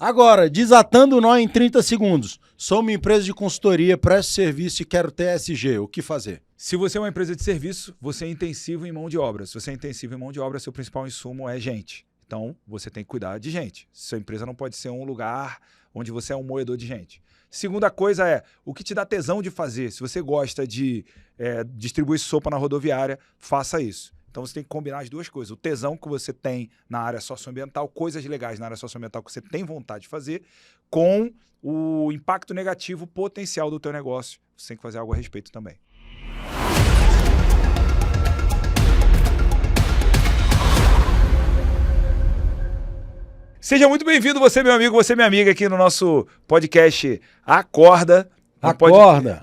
Agora, desatando o nó em 30 segundos. Sou uma empresa de consultoria, presto serviço e quero ter ESG. O que fazer? Se você é uma empresa de serviço, você é intensivo em mão de obra. Se você é intensivo em mão de obra, seu principal insumo é gente. Então, você tem que cuidar de gente. Sua empresa não pode ser um lugar onde você é um moedor de gente. Segunda coisa é, o que te dá tesão de fazer? Se você gosta de distribuir sopa na rodoviária, faça isso. Então você tem que combinar as duas coisas. O tesão que você tem na área socioambiental, coisas legais na área socioambiental que você tem vontade de fazer, com o impacto negativo potencial do teu negócio. Você tem que fazer algo a respeito também. Seja muito bem-vindo, você meu amigo, você minha amiga, aqui no nosso podcast Acorda.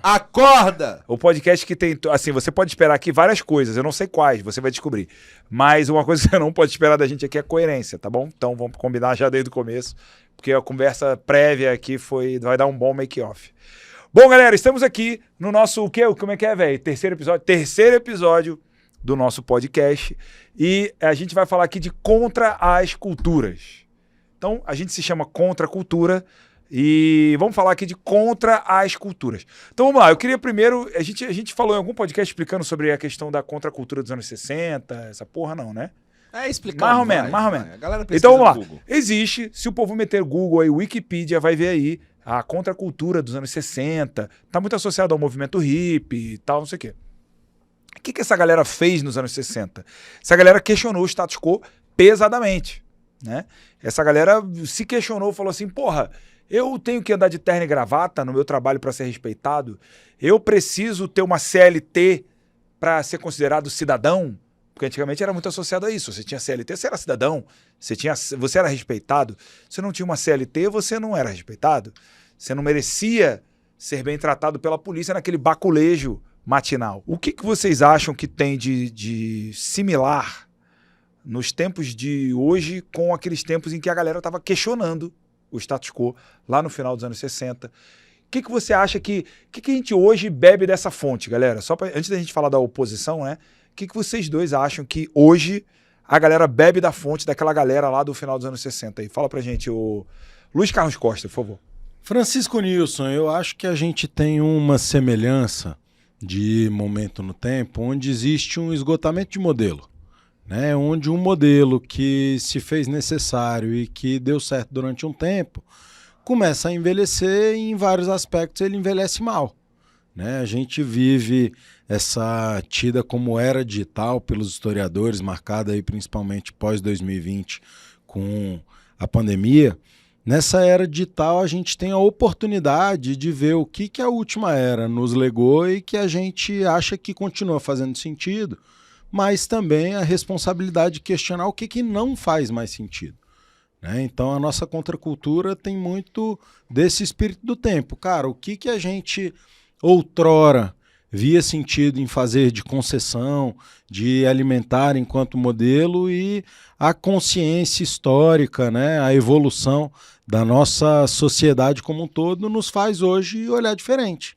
Acorda! O podcast que tem, assim, você pode esperar aqui várias coisas, eu não sei quais, você vai descobrir. Mas uma coisa que você não pode esperar da gente aqui é coerência, tá bom? Então vamos combinar já desde o começo, porque a conversa prévia aqui vai dar um bom make-off. Bom, galera, estamos aqui no nosso, como é que é, velho? Terceiro episódio do nosso podcast e a gente vai falar aqui de Contra as Culturas. Então, a gente se chama Contra a Cultura e vamos falar aqui de Contra as Culturas. Então, vamos lá. Eu queria primeiro... A gente falou em algum podcast explicando sobre a questão da contracultura dos anos 60, essa porra não, né? Explicando. Mais ou menos. A galera Então, vamos lá. Google. Existe, se o povo meter Google aí, Wikipedia, vai ver aí a contracultura dos anos 60. Tá muito associado ao movimento hippie e tal, não sei o quê. O que essa galera fez nos anos 60? Essa galera questionou o status quo pesadamente, né? Essa galera se questionou, falou assim, porra, eu tenho que andar de terno e gravata no meu trabalho para ser respeitado? Eu preciso ter uma CLT para ser considerado cidadão? Porque antigamente era muito associado a isso. Você tinha CLT, você era cidadão, você era respeitado. Se não tinha uma CLT, você não era respeitado. Você não merecia ser bem tratado pela polícia naquele baculejo matinal. O que vocês acham que tem de similar nos tempos de hoje com aqueles tempos em que a galera estava questionando o status quo lá no final dos anos 60? O que você acha que a gente hoje bebe dessa fonte, galera? Antes da gente falar da oposição, né? O que vocês dois acham que hoje a galera bebe da fonte daquela galera lá do final dos anos 60? Aí, fala pra gente, o Luiz Carlos Costa, por favor. Francisco Nilson, eu acho que a gente tem uma semelhança de momento no tempo onde existe um esgotamento de modelo, né? Onde um modelo que se fez necessário e que deu certo durante um tempo começa a envelhecer e em vários aspectos ele envelhece mal, né? A gente vive essa tida como era digital pelos historiadores, marcada aí principalmente pós-2020 com a pandemia. Nessa era digital, a gente tem a oportunidade de ver o que a última era nos legou e que a gente acha que continua fazendo sentido, mas também a responsabilidade de questionar o que não faz mais sentido, né? Então, a nossa contracultura tem muito desse espírito do tempo. Cara, o que a gente outrora via sentido em fazer de concessão, de alimentar enquanto modelo, e a consciência histórica, né, a evolução da nossa sociedade como um todo nos faz hoje olhar diferente,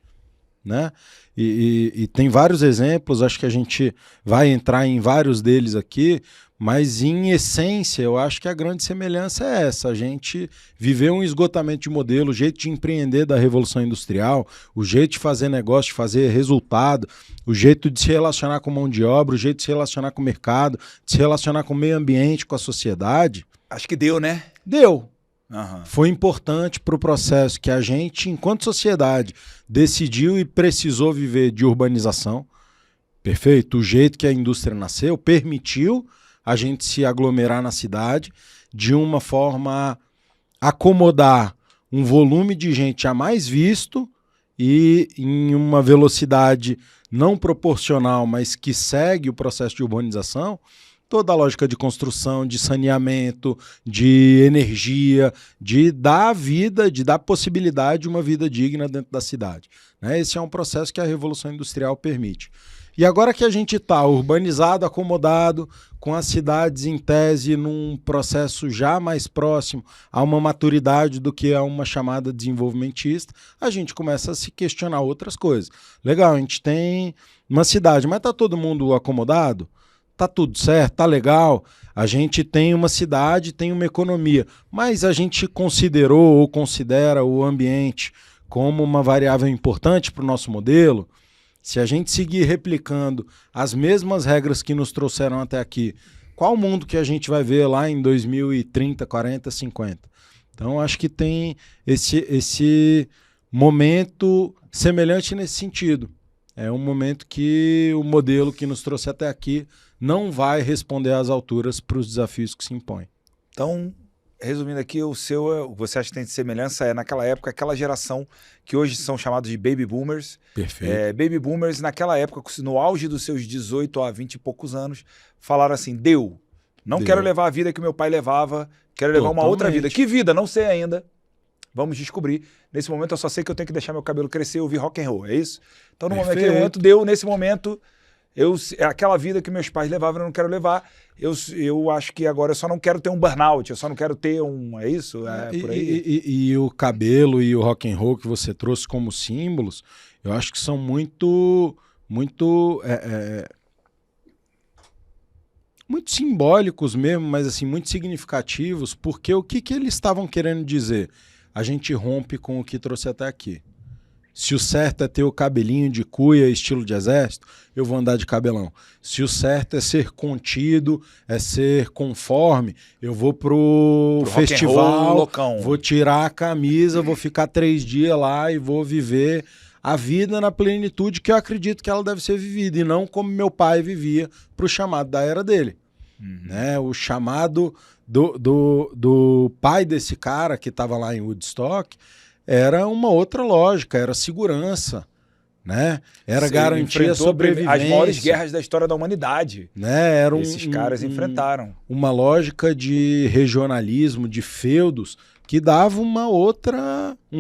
né? E tem vários exemplos, acho que a gente vai entrar em vários deles aqui, mas em essência eu acho que a grande semelhança é essa: a gente viveu um esgotamento de modelo, o jeito de empreender da Revolução Industrial, o jeito de fazer negócio, de fazer resultado, o jeito de se relacionar com mão de obra, o jeito de se relacionar com o mercado, de se relacionar com o meio ambiente, com a sociedade. Acho que deu, né? Deu. Uhum. Foi importante para o processo que a gente, enquanto sociedade, decidiu e precisou viver de urbanização. Perfeito? O jeito que a indústria nasceu permitiu a gente se aglomerar na cidade de uma forma a acomodar um volume de gente jamais visto e em uma velocidade não proporcional, mas que segue o processo de urbanização. Toda a lógica de construção, de saneamento, de energia, de dar vida, de dar possibilidade de uma vida digna dentro da cidade, né? Esse é um processo que a Revolução Industrial permite. E agora que a gente está urbanizado, acomodado, com as cidades em tese num processo já mais próximo a uma maturidade do que a uma chamada desenvolvimentista, a gente começa a se questionar outras coisas. Legal, a gente tem uma cidade, mas está todo mundo acomodado? tá tudo certo, tá legal, a gente tem uma cidade, tem uma economia, mas a gente considerou ou considera o ambiente como uma variável importante para o nosso modelo. Se a gente seguir replicando as mesmas regras que nos trouxeram até aqui, qual o mundo que a gente vai ver lá em 2030, 40, 50? Então, acho que tem esse momento semelhante nesse sentido. É um momento que o modelo que nos trouxe até aqui não vai responder às alturas para os desafios que se impõem. Então, resumindo aqui, o que você acha que tem de semelhança é, naquela época, aquela geração que hoje são chamados de Baby Boomers. Perfeito. Baby Boomers, naquela época, no auge dos seus 18 a 20 e poucos anos, falaram assim, deu. Não quero levar a vida que meu pai levava, quero levar uma outra vida. Que vida? Não sei ainda. Vamos descobrir. Nesse momento eu só sei que eu tenho que deixar meu cabelo crescer e ouvir rock and roll, é isso? Então naquele momento deu, nesse momento, aquela vida que meus pais levavam eu não quero levar. Eu acho que agora eu só não quero ter um burnout, eu só não quero ter um... É isso? Por aí? E o cabelo e o rock and roll que você trouxe como símbolos, eu acho que são muito simbólicos mesmo, mas assim, muito significativos, porque o que eles estavam querendo dizer? A gente rompe com o que trouxe até aqui. Se o certo é ter o cabelinho de cuia, estilo de exército, eu vou andar de cabelão. Se o certo é ser contido, é ser conforme, eu vou pro festival, vou tirar a camisa, vou ficar 3 dias lá e vou viver a vida na plenitude que eu acredito que ela deve ser vivida, e não como meu pai vivia pro chamado da era dele. Né? O chamado do pai desse cara que estava lá em Woodstock era uma outra lógica, era segurança, né? Era garantir a sobrevivência. As maiores guerras da história da humanidade. Né? Esses caras enfrentaram. Uma lógica de regionalismo, de feudos, que dava um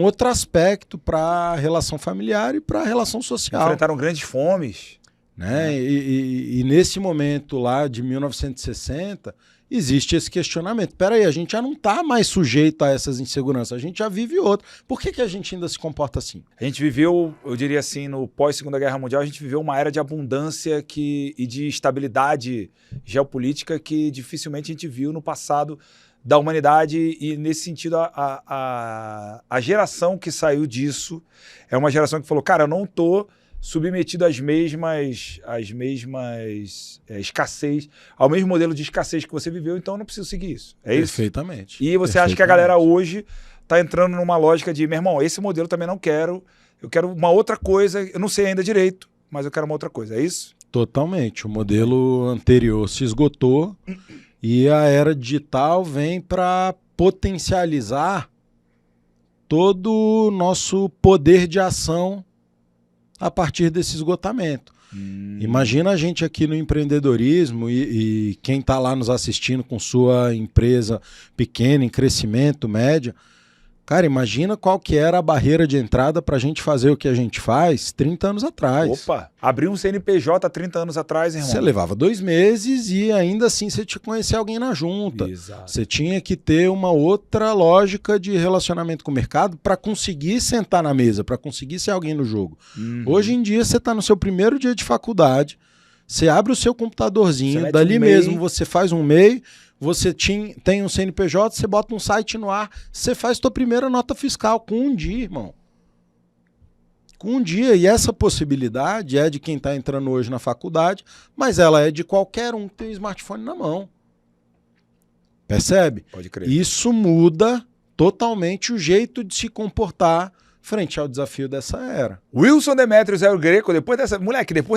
outro aspecto para a relação familiar e para a relação social. Enfrentaram grandes fomes. Né? E nesse momento lá de 1960, existe esse questionamento. Peraí, a gente já não está mais sujeito a essas inseguranças, a gente já vive outra. Por que a gente ainda se comporta assim? A gente viveu, eu diria assim, no pós-Segunda Guerra Mundial, a gente viveu uma era de abundância e de estabilidade geopolítica que dificilmente a gente viu no passado da humanidade, e nesse sentido a geração que saiu disso é uma geração que falou, cara, eu não estou submetido às mesmas escassez, ao mesmo modelo de escassez que você viveu, então eu não preciso seguir isso. É isso? Perfeitamente. E você acha que a galera hoje está entrando numa lógica de, meu irmão, esse modelo também não quero, eu quero uma outra coisa, eu não sei ainda direito, mas eu quero uma outra coisa, é isso? Totalmente. O modelo anterior se esgotou e a era digital vem para potencializar todo o nosso poder de ação a partir desse esgotamento. Imagina a gente aqui no empreendedorismo e quem está lá nos assistindo com sua empresa pequena, em crescimento, média. Cara, imagina qual que era a barreira de entrada para a gente fazer o que a gente faz 30 anos atrás. Opa, abrir um CNPJ 30 anos atrás, irmão. Você levava 2 meses e ainda assim você tinha que conhecer alguém na junta. Exato. Você tinha que ter uma outra lógica de relacionamento com o mercado para conseguir sentar na mesa, para conseguir ser alguém no jogo. Hoje em dia você está no seu primeiro dia de faculdade, você abre o seu computadorzinho, dali mesmo você faz um MEI, você tem um CNPJ, você bota um site no ar, você faz sua primeira nota fiscal com um dia, irmão. Com um dia. E essa possibilidade é de quem está entrando hoje na faculdade, mas ela é de qualquer um que tem um smartphone na mão. Percebe? Pode crer. Isso muda totalmente o jeito de se comportar frente ao desafio dessa era. Wilson Demetrius é o Greco, depois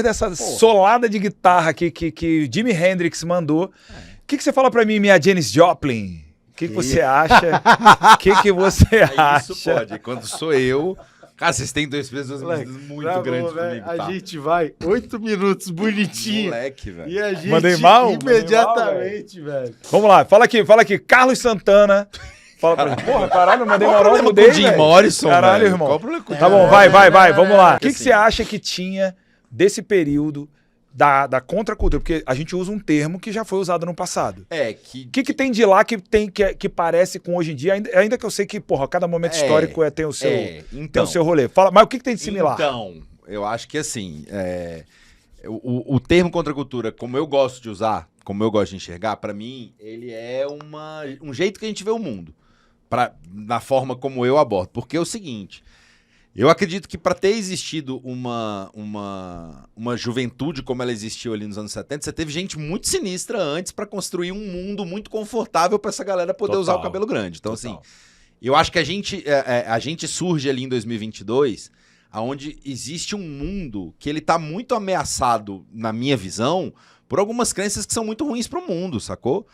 dessa solada de guitarra que Jimi Hendrix mandou, o que você fala pra mim, minha Janis Joplin? O que você acha? O que você acha? Isso pode. Quando sou eu... Cara, vocês têm 2 pesos muito grandes comigo, tá? A gente vai 8 minutos bonitinho. Moleque, velho. E a gente Mandei mal? imediatamente, velho. Vamos lá, fala aqui. Carlos Santana. Fala pra gente. Porra, caralho, eu mandei mal, não mudei, com o Jim Morrison, caralho, velho. irmão. Qual o problema com o Tá Jim bom, Morrison? vai, vamos lá. O que assim, você acha que tinha desse período da contracultura? Porque a gente usa um termo que já foi usado no passado. O que tem de lá que parece com hoje em dia, ainda que eu sei que, porra, cada momento histórico tem o seu rolê. Fala, mas o que tem de similar? Então, eu acho que assim, o termo contracultura, como eu gosto de usar, como eu gosto de enxergar, pra mim, ele é um jeito que a gente vê o mundo, na forma como eu abordo. Porque é o seguinte, eu acredito que para ter existido uma juventude como ela existiu ali nos anos 70, você teve gente muito sinistra antes para construir um mundo muito confortável para essa galera poder usar o cabelo grande. Então, assim, eu acho que a gente surge ali em 2022, onde existe um mundo que ele tá muito ameaçado, na minha visão, por algumas crenças que são muito ruins pro mundo, sacou?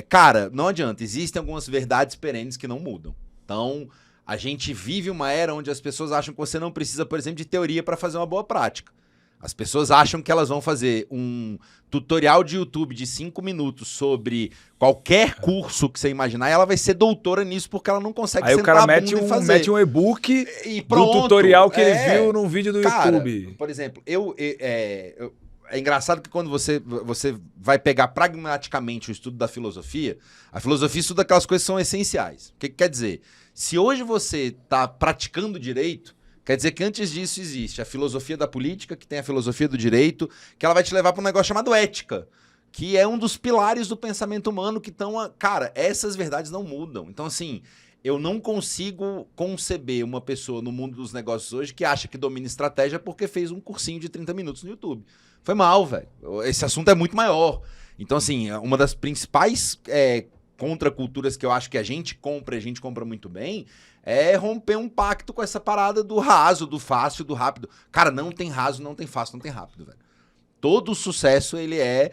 Cara, não adianta, existem algumas verdades perenes que não mudam. Então, a gente vive uma era onde as pessoas acham que você não precisa, por exemplo, de teoria para fazer uma boa prática. As pessoas acham que elas vão fazer um tutorial de YouTube de 5 minutos sobre qualquer curso que você imaginar e ela vai ser doutora nisso porque ela não consegue sentar a bunda e fazer. Aí o cara mete um e-book do tutorial que ele viu num vídeo do YouTube. Por exemplo, é engraçado que quando você vai pegar pragmaticamente o estudo da filosofia, a filosofia estuda aquelas coisas que são essenciais. O que quer dizer? Se hoje você está praticando direito, quer dizer que antes disso existe a filosofia da política, que tem a filosofia do direito, que ela vai te levar para um negócio chamado ética, que é um dos pilares do pensamento humano que estão... Cara, essas verdades não mudam. Então, assim, eu não consigo conceber uma pessoa no mundo dos negócios hoje que acha que domina estratégia porque fez um cursinho de 30 minutos no YouTube. Foi mal, velho. Esse assunto é muito maior. Então, assim, uma das principais contraculturas que eu acho que a gente compra muito bem, é romper um pacto com essa parada do raso, do fácil, do rápido. Cara, não tem raso, não tem fácil, não tem rápido, velho. Todo o sucesso, ele é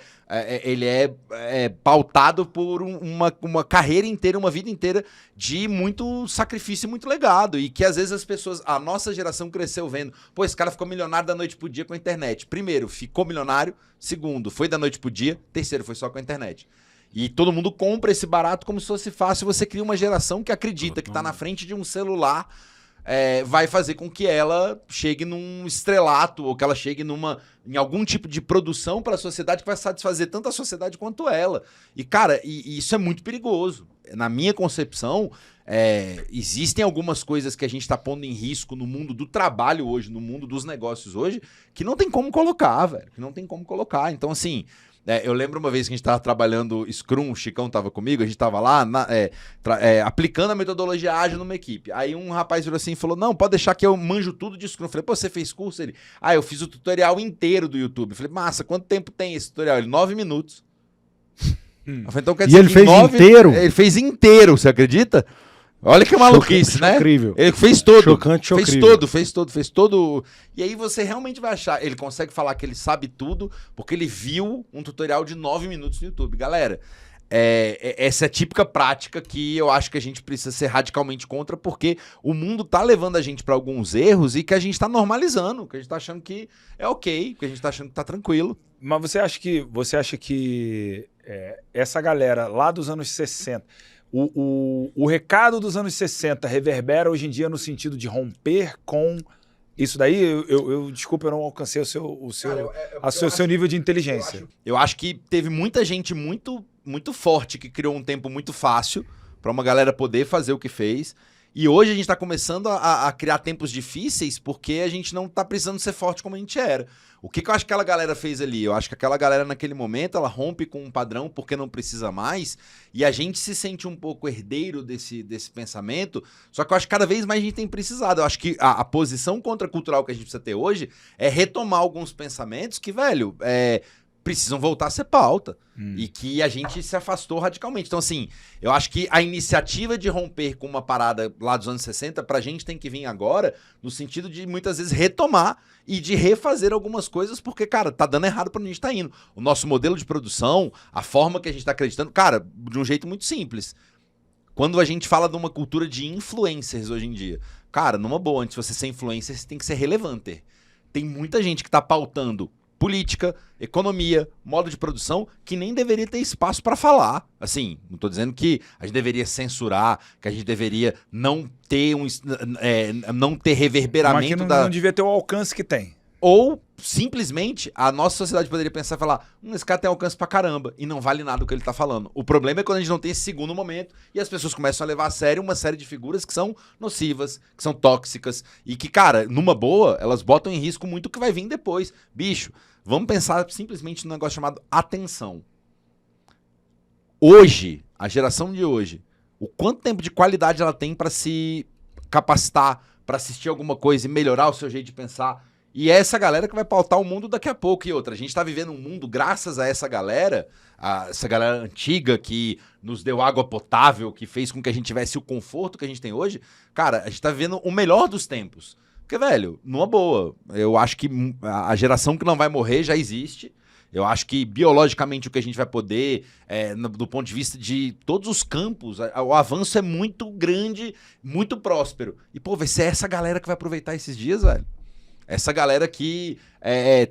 pautado por uma carreira inteira, uma vida inteira de muito sacrifício e muito legado. E que às vezes as pessoas, a nossa geração cresceu vendo, pô, esse cara ficou milionário da noite pro dia com a internet. Primeiro, ficou milionário. Segundo, foi da noite pro dia. Terceiro, foi só com a internet. E todo mundo compra esse barato como se fosse fácil. Você cria uma geração que acredita que tá na frente de um celular, vai fazer com que ela chegue num estrelato ou que ela chegue em algum tipo de produção para a sociedade que vai satisfazer tanto a sociedade quanto ela. E, cara, isso é muito perigoso. Na minha concepção, existem algumas coisas que a gente tá pondo em risco no mundo do trabalho hoje, no mundo dos negócios hoje, que não tem como colocar, velho. Que não tem como colocar. Então, assim... eu lembro uma vez que a gente tava trabalhando Scrum, o Chicão tava comigo, a gente tava lá aplicando a metodologia ágil numa equipe. Aí um rapaz virou assim e falou, não, pode deixar que eu manjo tudo de Scrum. Eu falei, pô, você fez curso? Ele, eu fiz o tutorial inteiro do YouTube. Eu falei, massa, quanto tempo tem esse tutorial? Ele, 9 minutos. Eu falei, então quer dizer e ele fez inteiro? Ele fez inteiro, você acredita? Olha que maluquice, né? Incrível. Ele fez todo. Chocante, fez todo. E aí você realmente vai achar... Ele consegue falar que ele sabe tudo porque ele viu um tutorial de 9 minutos no YouTube. Galera, essa é a típica prática que eu acho que a gente precisa ser radicalmente contra porque o mundo tá levando a gente para alguns erros e que a gente tá normalizando, que a gente tá achando que é ok, que a gente tá achando que tá tranquilo. Mas você acha que essa galera lá dos anos 60... O recado dos anos 60 reverbera hoje em dia no sentido de romper com isso daí? Desculpa, eu não alcancei o seu nível de inteligência. Eu acho que teve muita gente muito, muito forte que criou um tempo muito fácil para uma galera poder fazer o que fez. E hoje a gente está começando a criar tempos difíceis porque a gente não está precisando ser forte como a gente era. O que eu acho que aquela galera fez ali? Eu acho que aquela galera naquele momento, ela rompe com um padrão porque não precisa mais, e a gente se sente um pouco herdeiro desse pensamento, só que eu acho que cada vez mais a gente tem precisado. Eu acho que a posição contracultural que a gente precisa ter hoje é retomar alguns pensamentos que, velho, precisam voltar a ser pauta. E que a gente se afastou radicalmente. Então, assim, eu acho que a iniciativa de romper com uma parada lá dos anos 60, pra gente tem que vir agora, no sentido de muitas vezes retomar e de refazer algumas coisas, porque, cara, tá dando errado pra onde a gente tá indo. O nosso modelo de produção, a forma que a gente tá acreditando, cara, de um jeito muito simples. Quando a gente fala de uma cultura de influencers hoje em dia, cara, numa boa, antes de você ser influencer, você tem que ser relevante. Tem muita gente que tá pautando política, economia, modo de produção, que nem deveria ter espaço para falar. Assim, não tô dizendo que a gente deveria censurar, que a gente deveria não ter não ter reverberamento. Mas que não devia ter o alcance que tem. Ou, simplesmente, a nossa sociedade poderia pensar e falar, esse cara tem alcance pra caramba, e não vale nada o que ele tá falando. O problema é quando a gente não tem esse segundo momento, e as pessoas começam a levar a sério uma série de figuras que são nocivas, que são tóxicas, e que, cara, numa boa, elas botam em risco muito o que vai vir depois. Bicho, Vamos pensar simplesmente num negócio chamado atenção. Hoje, a geração de hoje, o quanto tempo de qualidade ela tem para se capacitar, para assistir alguma coisa e melhorar o seu jeito de pensar. E é essa galera que vai pautar o mundo daqui a pouco. E outra, a gente tá vivendo um mundo graças a essa galera antiga que nos deu água potável, que fez com que a gente tivesse o conforto que a gente tem hoje. Cara, a gente tá vivendo o melhor dos tempos. Porque, velho, numa boa, eu acho que a geração que não vai morrer já existe. Eu acho que biologicamente o que a gente vai poder, do ponto de vista de todos os campos, o avanço é muito grande, muito próspero. E, pô, vai ser essa galera que vai aproveitar esses dias, velho. Essa galera que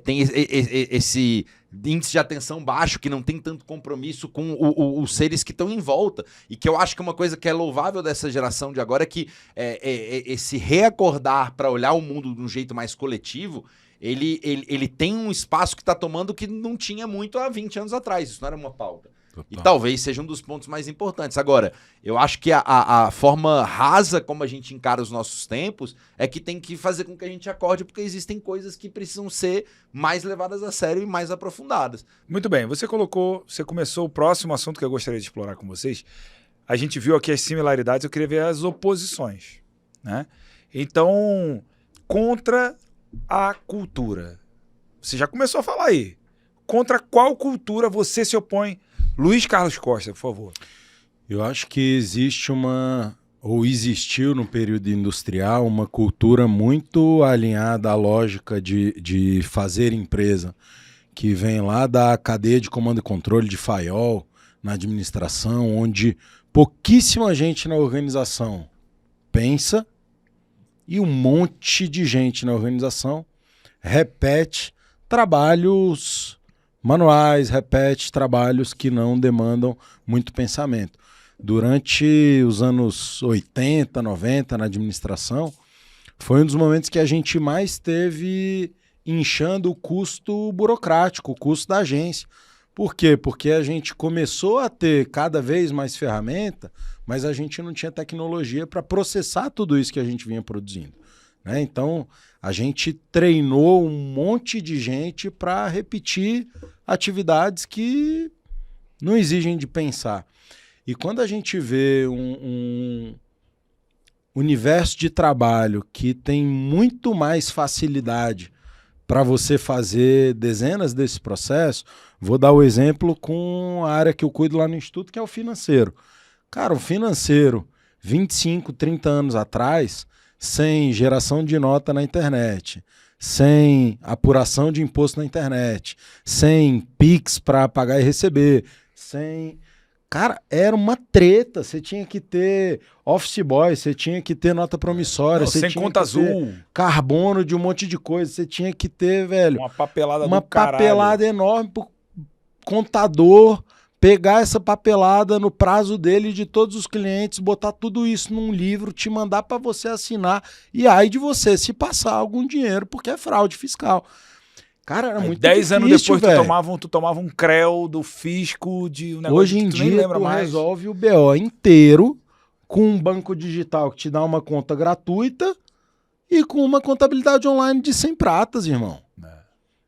tem esse índice de atenção baixo, que não tem tanto compromisso com os seres que estão em volta. E que eu acho que uma coisa que é louvável dessa geração de agora é que esse reacordar para olhar o mundo de um jeito mais coletivo, ele tem um espaço que está tomando que não tinha muito há 20 anos atrás. Isso não era uma pauta. Total. E talvez seja um dos pontos mais importantes. Agora, eu acho que a forma rasa como a gente encara os nossos tempos é que tem que fazer com que a gente acorde, porque existem coisas que precisam ser mais levadas a sério e mais aprofundadas. Muito bem, você começou o próximo assunto que eu gostaria de explorar com vocês. A gente viu aqui as similaridades, eu queria ver as oposições, né? Então, contra a cultura. Você já começou a falar aí. Contra qual cultura você se opõe? Luiz Carlos Costa, por favor. Eu acho que existiu no período industrial uma cultura muito alinhada à lógica de fazer empresa, que vem lá da cadeia de comando e controle de Fayol, na administração, onde pouquíssima gente na organização pensa e um monte de gente na organização repete trabalhos manuais, repete trabalhos que não demandam muito pensamento. Durante os anos 80, 90, na administração, foi um dos momentos que a gente mais teve inchando o custo burocrático, o custo da agência. Por quê? Porque a gente começou a ter cada vez mais ferramenta, mas a gente não tinha tecnologia para processar tudo isso que a gente vinha produzindo, né? Então, a gente treinou um monte de gente para repetir atividades que não exigem de pensar. E quando a gente vê um universo de trabalho que tem muito mais facilidade para você fazer dezenas desses processos, vou dar o exemplo com a área que eu cuido lá no Instituto, que é o financeiro. Cara, o financeiro, 25, 30 anos atrás, sem geração de nota na internet, sem apuração de imposto na internet, sem Pix para pagar e receber, sem... Cara, era uma treta. Você tinha que ter office boy, você tinha que ter nota promissória, você sem tinha conta que azul, ter carbono de um monte de coisa, você tinha que ter, velho, uma papelada uma do caralho. papelada enorme pro contador pegar essa papelada no prazo dele de todos os clientes, botar tudo isso num livro, te mandar para você assinar e aí de você se passar algum dinheiro, porque é fraude fiscal. Cara, era muito 10 difícil, anos depois velho. tu tomava um creu do fisco de um negócio Hoje em que tu nem dia lembra tu mais. resolve o BO inteiro com um banco digital que te dá uma conta gratuita e com uma contabilidade online de 100 pratas, irmão.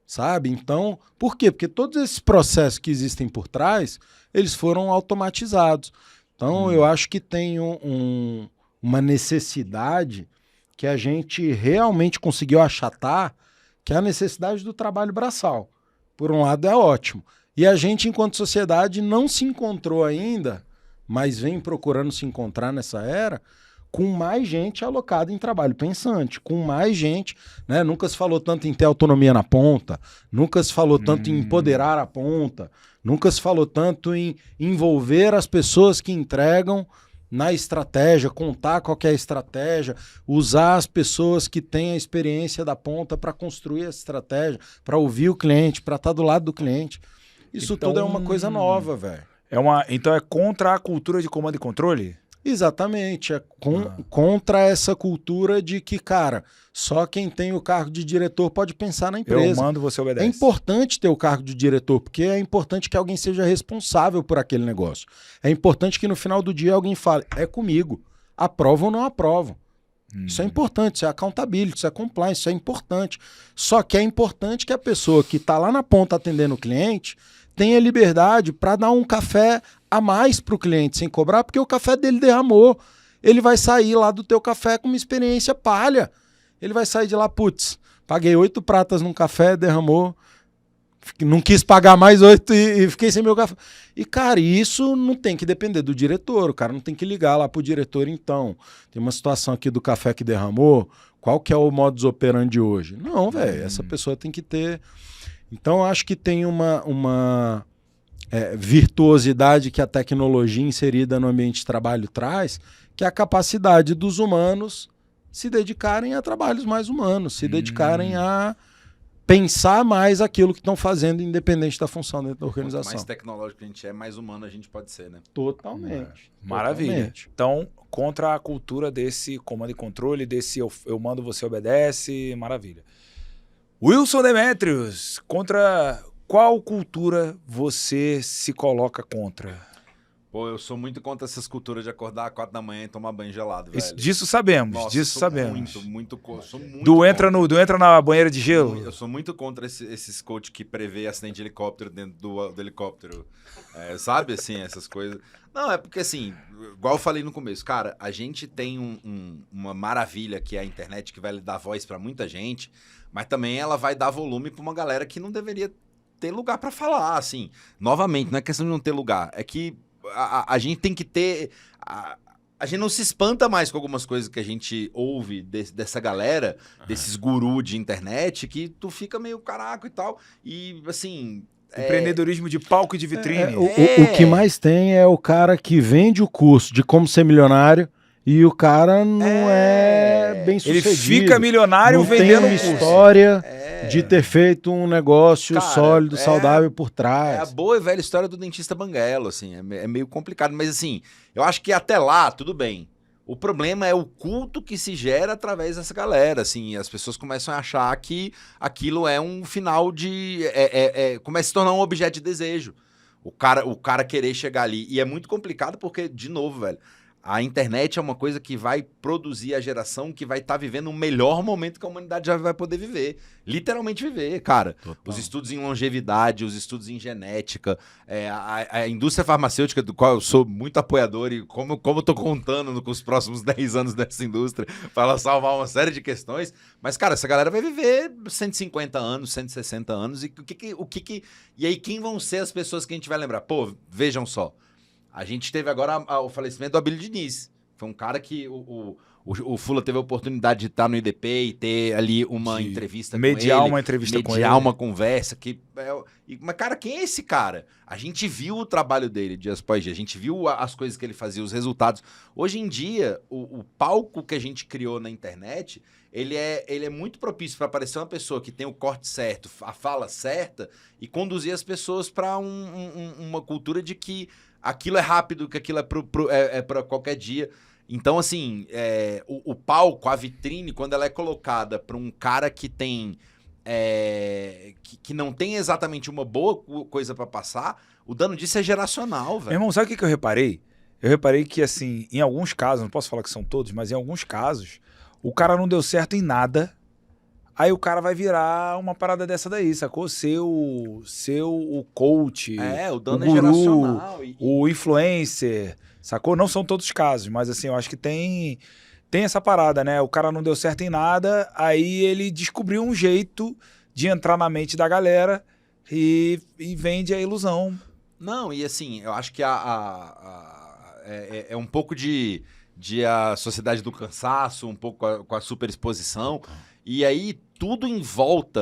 Sabe? Então, por quê? Porque todos esses processos que existem por trás, eles foram automatizados. Então, eu acho que tem uma necessidade que a gente realmente conseguiu achatar, que é a necessidade do trabalho braçal. Por um lado, é ótimo. E a gente, enquanto sociedade, não se encontrou ainda, mas vem procurando se encontrar nessa era, com mais gente alocada em trabalho pensante, com mais gente, né? Nunca se falou tanto em ter autonomia na ponta, nunca se falou tanto em empoderar a ponta, nunca se falou tanto em envolver as pessoas que entregam na estratégia, contar qual que é a estratégia, usar as pessoas que têm a experiência da ponta para construir essa estratégia, para ouvir o cliente, para estar do lado do cliente. Isso então, tudo é uma coisa nova, velho. Então é contra a cultura de comando e controle? Exatamente, é contra essa cultura de que, cara, só quem tem o cargo de diretor pode pensar na empresa. Eu mando, você obedece. É importante ter o cargo de diretor, porque é importante que alguém seja responsável por aquele negócio. É importante que no final do dia alguém fale, é comigo, aprovam ou não aprovam. Isso é importante, isso é accountability, isso é compliance, isso é importante. Só que é importante que a pessoa que está lá na ponta atendendo o cliente tenha liberdade para dar um café a mais para o cliente sem cobrar, porque o café dele derramou. Ele vai sair lá do teu café com uma experiência palha. Ele vai sair de lá, putz, paguei 8 pratas num café, derramou, não quis pagar mais 8 e fiquei sem meu café. E, cara, isso não tem que depender do diretor, o cara não tem que ligar lá pro diretor, então. Tem uma situação aqui do café que derramou, qual que é o modus operandi hoje? Não, velho, essa pessoa tem que ter... Então, eu acho que tem uma virtuosidade que a tecnologia inserida no ambiente de trabalho traz, que é a capacidade dos humanos se dedicarem a trabalhos mais humanos, se dedicarem a pensar mais aquilo que estão fazendo, independente da função dentro da organização. Quanto mais tecnológico a gente é, mais humano a gente pode ser, né? Totalmente. Maravilha. Totalmente. Então, contra a cultura desse comando e controle, desse eu mando, você obedece, maravilha. Wilson Demetrios, contra qual cultura você se coloca contra? Pô, eu sou muito contra essas culturas de acordar às 4 da manhã e tomar banho gelado, velho. Disso sabemos, Nossa, disso sou sabemos. sou muito Do entra contra. na banheira de gelo? Eu sou muito contra esses coach que prevê acidente de helicóptero dentro do helicóptero. Sabe, assim, essas coisas. Não, é porque, assim, igual eu falei no começo, cara, a gente tem uma maravilha que é a internet, que vai dar voz pra muita gente, mas também ela vai dar volume pra uma galera que não deveria ter lugar pra falar, assim. Novamente, não é questão de não ter lugar, é que a gente tem que ter... A gente não se espanta mais com algumas coisas que a gente ouve dessa galera, desses gurus de internet, que tu fica meio caraca e tal. E, assim... Empreendedorismo de palco e de vitrine. O que mais tem é o cara que vende o curso de como ser milionário e o cara não é bem Ele sucedido. fica milionário não vendendo tem uma curso. história de ter feito um negócio Cara, sólido, saudável por É a trás. boa e velha história do dentista banguelo, assim, é meio complicado, mas assim, eu acho que até lá, tudo bem. O problema é o culto que se gera através dessa galera, assim, as pessoas começam a achar que aquilo é um final de... começa a se tornar um objeto de desejo, o cara querer chegar ali, e é muito complicado porque, de novo, velho, a internet é uma coisa que vai produzir a geração que vai estar vivendo o melhor momento que a humanidade já vai poder viver. Literalmente viver, cara. Total. Os estudos em longevidade, os estudos em genética, a indústria farmacêutica, do qual eu sou muito apoiador, e como eu tô contando com os próximos 10 anos dessa indústria para ela salvar uma série de questões. Mas, cara, essa galera vai viver 150 anos, 160 anos. E e aí, quem vão ser as pessoas que a gente vai lembrar? Pô, vejam só. A gente teve agora o falecimento do Abílio Diniz. Foi um cara que o Fula teve a oportunidade de estar no IDP e ter ali uma entrevista com ele. Mediar uma entrevista com ele. Mediar uma conversa. Mas, cara, quem é esse cara? A gente viu o trabalho dele dias após dia. A gente viu as coisas que ele fazia, os resultados. Hoje em dia, o palco que a gente criou na internet, ele é muito propício para aparecer uma pessoa que tem o corte certo, a fala certa e conduzir as pessoas para uma cultura de que aquilo é rápido, que aquilo é para qualquer dia. Então, assim, o palco, a vitrine, quando ela é colocada para um cara que tem... que não tem exatamente uma boa coisa para passar, o dano disso é geracional, velho. Meu irmão, sabe o que eu reparei? Eu reparei que, assim, em alguns casos, não posso falar que são todos, mas em alguns casos, o cara não deu certo em nada, aí o cara vai virar uma parada dessa daí, sacou? Ser o coach, O dano o guru, é geracional. o influencer, sacou? Não são todos os casos, mas assim, eu acho que tem essa parada, né? O cara não deu certo em nada, aí ele descobriu um jeito de entrar na mente da galera e vende a ilusão. Não, e assim, eu acho que é um pouco de a sociedade do cansaço, um pouco com a superexposição. E aí, tudo em volta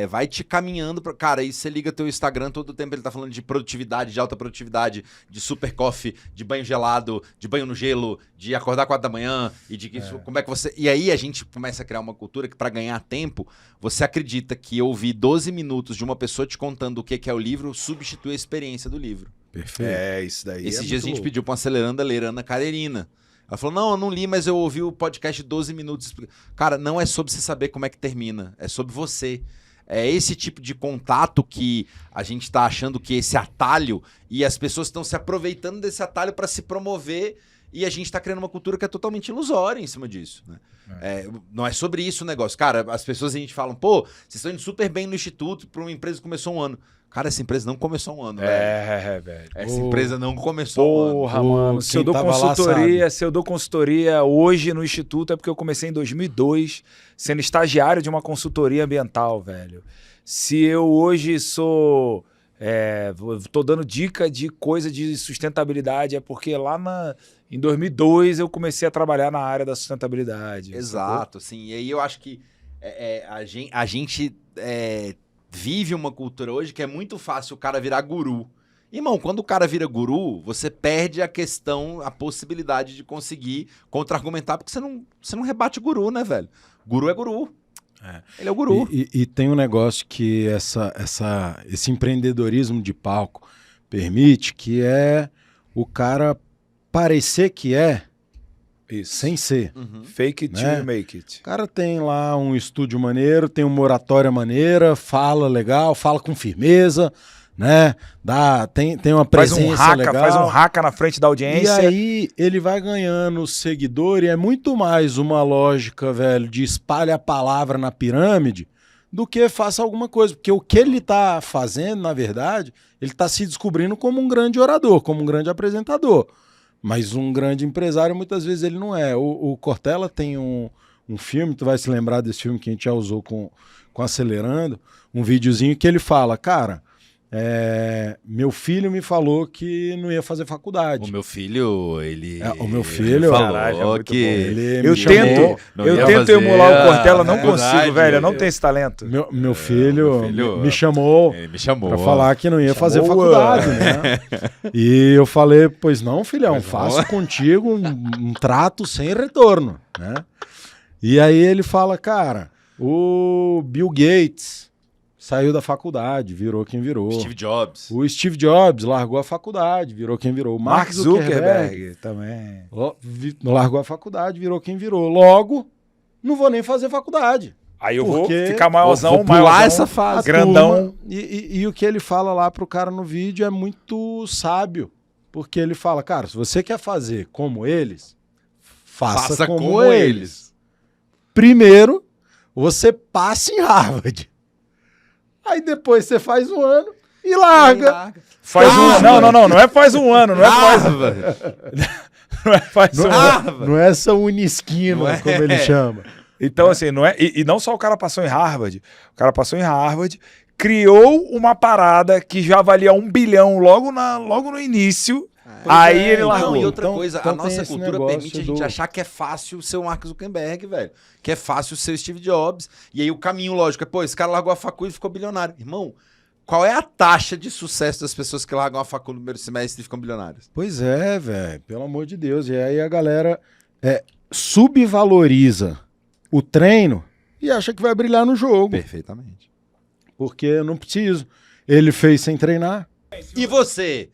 vai te caminhando pra... Cara, aí você liga teu Instagram, todo tempo ele tá falando de produtividade, de alta produtividade, de super coffee, de banho gelado, de banho no gelo, de acordar 4 da manhã, e de que como é que você... E aí a gente começa a criar uma cultura que, pra ganhar tempo, você acredita que ouvir 12 minutos de uma pessoa te contando o que é o livro substitui a experiência do livro. Perfeito. Isso daí. Esses dias a gente pediu pra uma aceleranda ler Ana Karenina. Ela falou, não, eu não li, mas eu ouvi o podcast de 12 minutos. Cara, não é sobre você saber como é que termina, é sobre você. É esse tipo de contato que a gente tá achando que esse atalho, e as pessoas estão se aproveitando desse atalho para se promover E a gente tá criando uma cultura que é totalmente ilusória em cima disso, né? Não é sobre isso o negócio. Cara, as pessoas a gente fala, pô, vocês estão indo super bem no instituto pra uma empresa que começou um ano. Cara, essa empresa não começou um ano, velho. Essa empresa não começou um ano. Porra, mano. Se eu dou consultoria hoje no instituto é porque eu comecei em 2002 sendo estagiário de uma consultoria ambiental, velho. Se eu hoje sou... tô dando dica de coisa de sustentabilidade, é porque em 2002 eu comecei a trabalhar na área da sustentabilidade. Exato, assim. E aí eu acho que a gente vive uma cultura hoje que é muito fácil o cara virar guru. Irmão, quando o cara vira guru, você perde a possibilidade de conseguir contra-argumentar, porque você não rebate o guru, né, velho? Guru é guru. Ele é o guru. E tem um negócio que esse empreendedorismo de palco permite, que é o cara parecer que Isso. sem ser. Fake it till you make it. O cara tem lá um estúdio maneiro, tem uma oratória maneira, fala legal, fala com firmeza, né? Tem uma presença legal. Faz um raca na frente da audiência. E aí ele vai ganhando seguidor, e é muito mais uma lógica, velho, de espalha a palavra na pirâmide do que faça alguma coisa. Porque o que ele tá fazendo, na verdade, ele tá se descobrindo como um grande orador, como um grande apresentador. Mas um grande empresário, muitas vezes, ele não é. O Cortella tem um filme, tu vai se lembrar desse filme que a gente já usou com Acelerando, um videozinho que ele fala, cara... meu filho me falou que não ia fazer faculdade. O meu filho, ele... O meu filho... falou que... Ele eu tento emular o Cortella, não consigo, velho. Eu não tenho esse talento. Meu filho me chamou pra falar que não ia fazer faculdade, né? E eu falei, pois não, filhão, faço contigo um trato sem retorno, né? E aí ele fala, cara, o Bill Gates... saiu da faculdade, virou quem virou. Steve Jobs. O Steve Jobs largou a faculdade, virou quem virou. O Mark Zuckerberg também. Largou a faculdade, virou quem virou. Logo, não vou nem fazer faculdade. Aí eu vou ficar maiorzão, vou pular essa fase. Grandão. E o que ele fala lá pro cara no vídeo é muito sábio. Porque ele fala, cara, se você quer fazer como eles, faça como eles. Primeiro, você passa em Harvard. Aí depois você faz um ano e larga. Faz um ano. Não é faz um ano. Não é faz um ano. Não é faz um ano. Não é essa unisquina, como ele chama. Então, assim, não é. E não só o cara passou em Harvard. O cara passou em Harvard, criou uma parada que já valia 1 bilhão logo no início. Aí ele largou. E outra coisa, a nossa cultura permite a gente achar que é fácil ser o Mark Zuckerberg, velho. Que é fácil ser o Steve Jobs. E aí o caminho lógico é, pô, esse cara largou a facul e ficou bilionário. Irmão, qual é a taxa de sucesso das pessoas que largam a facul no primeiro semestre e ficam bilionárias? Pois é, velho. Pelo amor de Deus. E aí a galera subvaloriza o treino e acha que vai brilhar no jogo. Perfeitamente. Porque eu não preciso. Ele fez sem treinar. E você...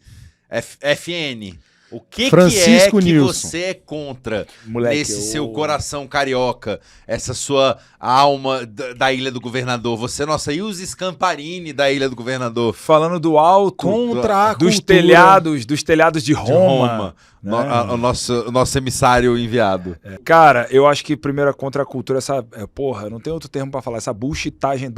FN, o que Francisco é que Nilson. você é contra, moleque, nesse seu coração carioca, essa sua alma da Ilha do Governador? Você é nossa Ilse Scamparini da Ilha do Governador. Falando do alto, dos telhados de Roma. Né? O nosso emissário enviado. Cara, eu acho que primeiro contra a cultura, porra, não tem outro termo pra falar, essa bullshitagem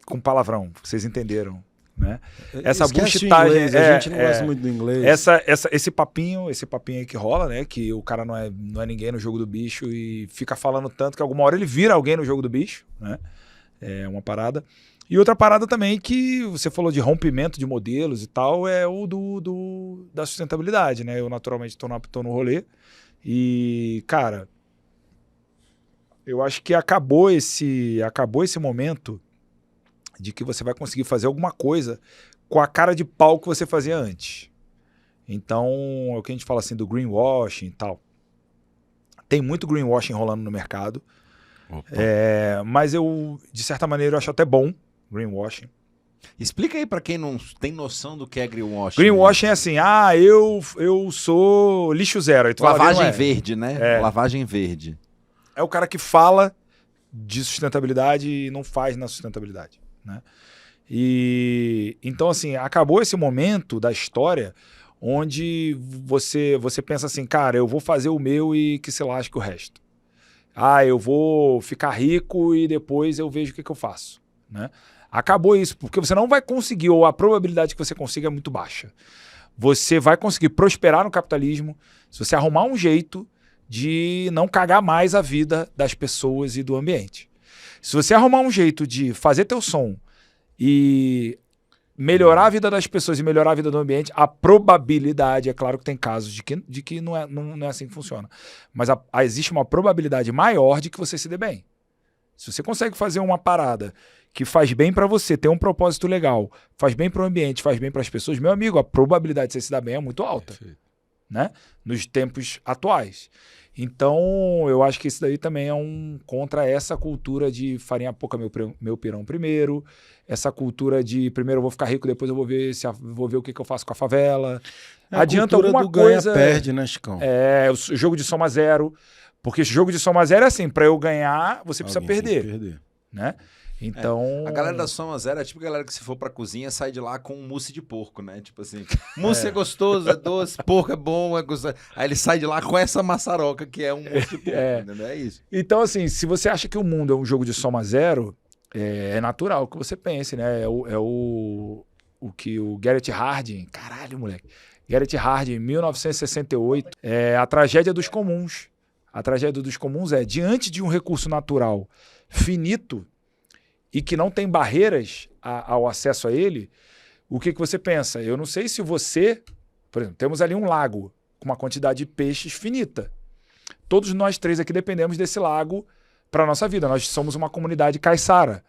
com palavrão, vocês entenderam. Né? Essa bullshitagem, a gente não gosta muito do inglês. Esse papinho aí que rola, né? Que o cara não é ninguém no jogo do bicho e fica falando tanto que alguma hora ele vira alguém no jogo do bicho, né? É uma parada. E outra parada também que você falou de rompimento de modelos e tal, é o da sustentabilidade, né? Eu naturalmente tô no rolê e, cara, eu acho que acabou esse momento de que você vai conseguir fazer alguma coisa com a cara de pau que você fazia antes. Então, é o que a gente fala assim do greenwashing e tal. Tem muito greenwashing rolando no mercado. Mas eu, de certa maneira, eu acho até bom greenwashing. Explica aí pra quem não tem noção do que é greenwashing. Greenwashing é assim, eu sou lixo zero. Aí tu lavagem verde, né? Lavagem verde. É o cara que fala de sustentabilidade e não faz na sustentabilidade. Né? E então, assim, acabou esse momento da história onde você pensa assim, cara, eu vou fazer o meu e que se lasque o resto. Ah, eu vou ficar rico e depois eu vejo o que eu faço, né? Acabou isso, porque você não vai conseguir, ou a probabilidade que você consiga é muito baixa. Você vai conseguir prosperar no capitalismo se você arrumar um jeito de não cagar mais a vida das pessoas e do ambiente. Se você arrumar um jeito de fazer teu som e melhorar a vida das pessoas e melhorar a vida do ambiente, a probabilidade, é claro que tem casos de que não é assim que funciona, mas existe uma probabilidade maior de que você se dê bem. Se você consegue fazer uma parada que faz bem pra você, tem um propósito legal, faz bem pro ambiente, faz bem pras pessoas, meu amigo, a probabilidade de você se dar bem é muito alta, né? Nos tempos atuais. Então, eu acho que isso daí também é contra essa cultura de farinha pouca, meu pirão primeiro, essa cultura de primeiro eu vou ficar rico, depois eu vou ver o que eu faço com a favela. Adianta alguma coisa... ganha-perde, né, Chicão? O jogo de soma zero, porque jogo de soma zero é assim, para eu ganhar, você precisa perder. Né? Então... A galera da Soma Zero é tipo a galera que se for pra cozinha sai de lá com um mousse de porco, né? Tipo assim, mousse é gostoso, é doce, porco é bom, é gostoso. Aí ele sai de lá com essa maçaroca que é um mousse de porco, entendeu? É isso. Então assim, se você acha que o mundo é um jogo de soma zero, é natural que você pense, né? O que o Garrett Hardin, caralho, moleque. Garrett Hardin, em 1968, a tragédia dos comuns. A tragédia dos comuns é, diante de um recurso natural finito, e que não tem barreiras ao acesso a ele, o que você pensa? Eu não sei se você... Por exemplo, temos ali um lago com uma quantidade de peixes finita. Todos nós três aqui dependemos desse lago para a nossa vida. Nós somos uma comunidade caiçara.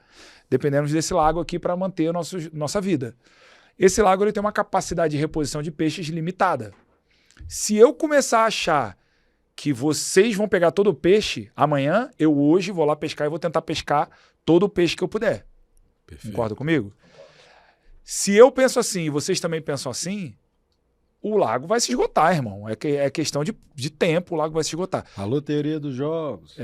Dependemos desse lago aqui para manter a nossa vida. Esse lago ele tem uma capacidade de reposição de peixes limitada. Se eu começar a achar que vocês vão pegar todo o peixe, amanhã eu hoje vou lá pescar e vou tentar pescar todo o peixe que eu puder. Perfeito. Concorda comigo? Se eu penso assim e vocês também pensam assim, o lago vai se esgotar, irmão. É questão de tempo, o lago vai se esgotar. Alô, teoria dos jogos.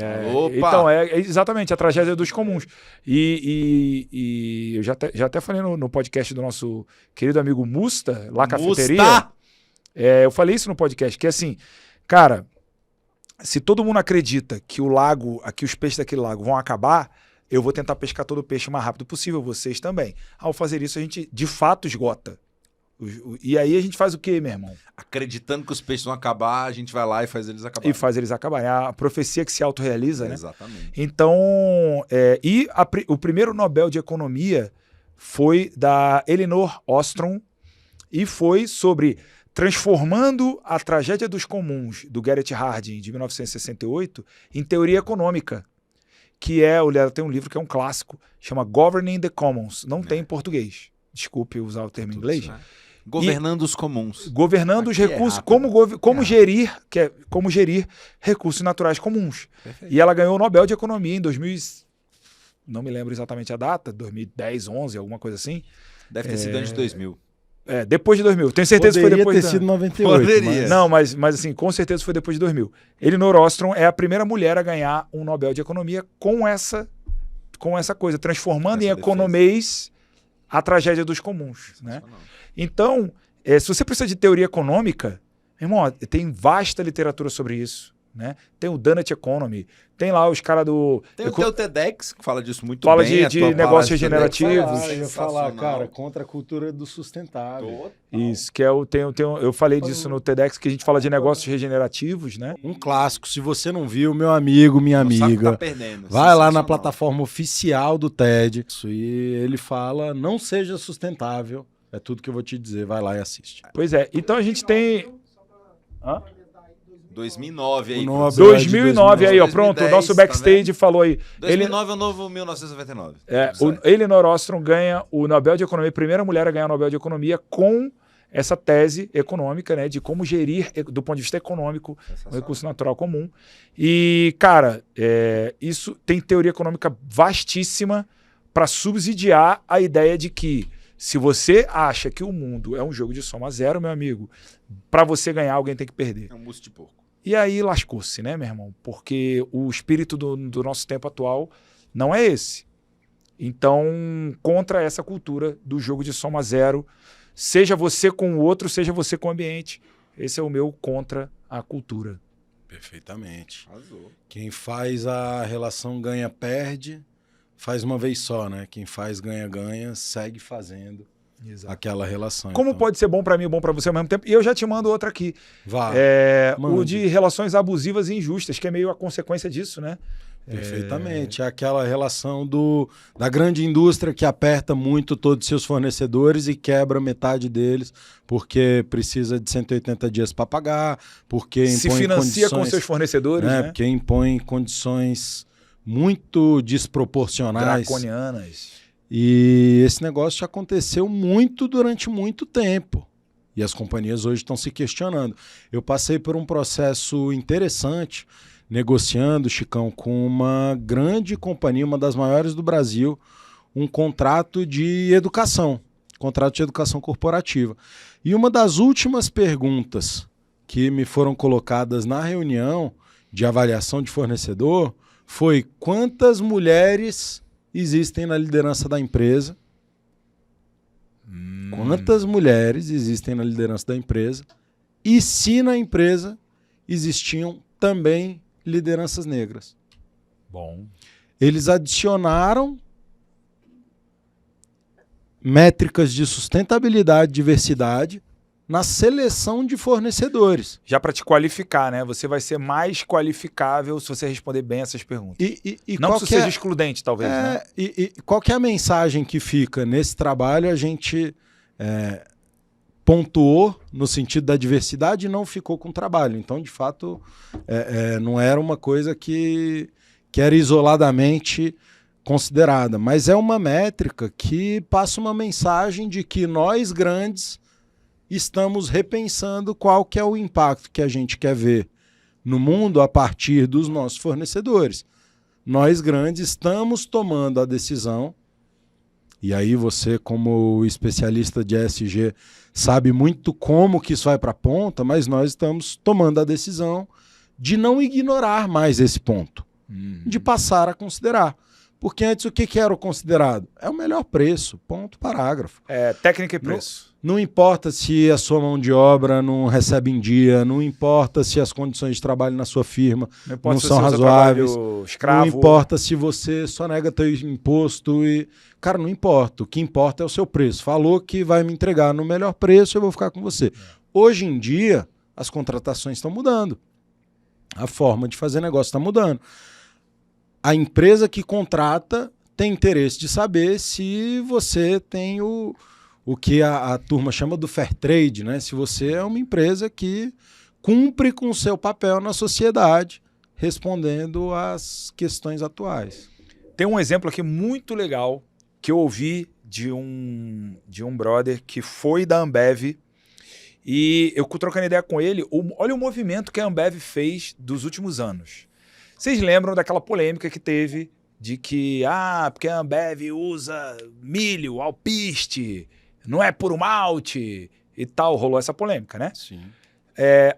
Então, é exatamente a tragédia dos comuns. E eu já até falei no podcast do nosso querido amigo Musta, lá Cafeteria. Eu falei isso no podcast, que assim, cara, se todo mundo acredita que o lago, que os peixes daquele lago vão acabar, eu vou tentar pescar todo o peixe o mais rápido possível, vocês também. Ao fazer isso, a gente de fato esgota. E aí a gente faz o quê, meu irmão? Acreditando que os peixes vão acabar, a gente vai lá e faz eles acabarem. E faz eles acabarem. É a profecia que se autorrealiza, né? Exatamente. Então, o primeiro Nobel de Economia foi da Elinor Ostrom e foi sobre transformando a tragédia dos comuns do Garrett Hardin, de 1968, em teoria econômica. Que ela tem um livro que é um clássico, chama Governing the Commons. Não tem em português. Desculpe usar o termo em inglês. Governando os comuns. Governando os recursos, como gerir recursos naturais comuns. Perfeito. E ela ganhou o Nobel de Economia em 2000, não me lembro exatamente a data, 2010, 11, alguma coisa assim. Deve ter sido antes de 2000. Depois de 2000. Tenho certeza que foi depois. Poderia ter sido 98. Poderia. Não, mas assim, com certeza foi depois de 2000. Elinor Ostrom é a primeira mulher a ganhar um Nobel de Economia com essa coisa, transformando em economês a tragédia dos comuns. Né? Então, se você precisa de teoria econômica, irmão, tem vasta literatura sobre isso. Né? Tem o Donut Economy, tem lá os caras do... Tem o TEDx, que fala disso muito fala bem. de negócios regenerativos. Eu ia falar, cara, contra a cultura do sustentável. Total. Isso, que eu falei disso no TEDx, que a gente fala de negócios regenerativos, né? Um clássico, se você não viu, meu amigo, minha amiga, vai lá na plataforma oficial do TED e ele fala, não seja sustentável, é tudo que eu vou te dizer, vai lá e assiste. Pois é, então a gente tem... 2009 aí. 2009 aí, ó, pronto, 2010, o nosso backstage falou aí. 2009 é o novo 1999. O Elinor Ostrom ganha o Nobel de Economia, primeira mulher a ganhar o Nobel de Economia com essa tese econômica, né, de como gerir, do ponto de vista econômico, o recurso natural comum. E, cara, isso tem teoria econômica vastíssima para subsidiar a ideia de que se você acha que o mundo é um jogo de soma zero, meu amigo, para você ganhar, alguém tem que perder. É um mousse de porco. E aí lascou-se, né, meu irmão? Porque o espírito do nosso tempo atual não é esse. Então, contra essa cultura do jogo de soma zero, Seja você com o outro, seja você com o ambiente. Esse é o meu contra a cultura. Perfeitamente. Arrasou. Quem faz a relação ganha-perde, faz uma vez só, né? Quem faz ganha-ganha, segue fazendo aquela relação. Como então, pode ser bom pra mim e bom pra você ao mesmo tempo? E eu já te mando outra aqui. vá, O mande. de relações abusivas e injustas, que é meio a consequência disso, né? Perfeitamente. É aquela relação da grande indústria que aperta muito todos os seus fornecedores e quebra metade deles porque precisa de 180 dias para pagar, porque impõe Se financia com condições, seus fornecedores, né? Porque impõe condições muito desproporcionais. Draconianas. E esse negócio já aconteceu durante muito tempo. E as companhias hoje estão se questionando. Eu passei por um processo interessante negociando, Chicão, com uma grande companhia, uma das maiores do Brasil, um contrato de educação corporativa. E uma das últimas perguntas que me foram colocadas na reunião de avaliação de fornecedor foi: quantas mulheres existem na liderança da empresa? Quantas mulheres existem na liderança da empresa? E se na empresa existiam também lideranças negras? Bom. Eles adicionaram métricas de sustentabilidade e diversidade na seleção de fornecedores. Já para te qualificar, né? Você vai ser mais qualificável se você responder bem essas perguntas. E não qual que isso que é- seja excludente, talvez, né? E qual que é a mensagem que fica nesse trabalho? A gente pontuou no sentido da diversidade e não ficou com o trabalho. Então, de fato, não era uma coisa que era isoladamente considerada, mas é uma métrica que passa uma mensagem de que nós grandes estamos repensando qual que é o impacto que a gente quer ver no mundo a partir dos nossos fornecedores. Nós grandes estamos tomando a decisão, e aí você, como especialista de ESG, sabe muito como que isso vai para a ponta, mas nós estamos tomando a decisão de não ignorar mais esse ponto, de passar a considerar. Porque antes o que era o considerado? É o melhor preço, ponto, parágrafo. Técnica e preço. Não importa se a sua mão de obra não recebe em dia, não importa se as condições de trabalho na sua firma Não importa não se são você usa razoáveis, trabalho escravo. não importa se você só nega teu imposto. Cara, não importa. O que importa é o seu preço. Falou que vai me entregar no melhor preço, eu vou ficar com você. Hoje em dia, as contratações estão mudando. A forma de fazer negócio está mudando. A empresa que contrata tem interesse de saber se você tem o que a turma chama do fair trade, né? Se você é uma empresa que cumpre com o seu papel na sociedade, respondendo às questões atuais. Tem um exemplo aqui muito legal que eu ouvi de um brother que foi da Ambev, e eu trocando ideia com ele, olha o movimento que a Ambev fez dos últimos anos. Vocês lembram daquela polêmica que teve de que, porque a Ambev usa milho, alpiste, não é puro malte e tal, rolou essa polêmica, né? Sim.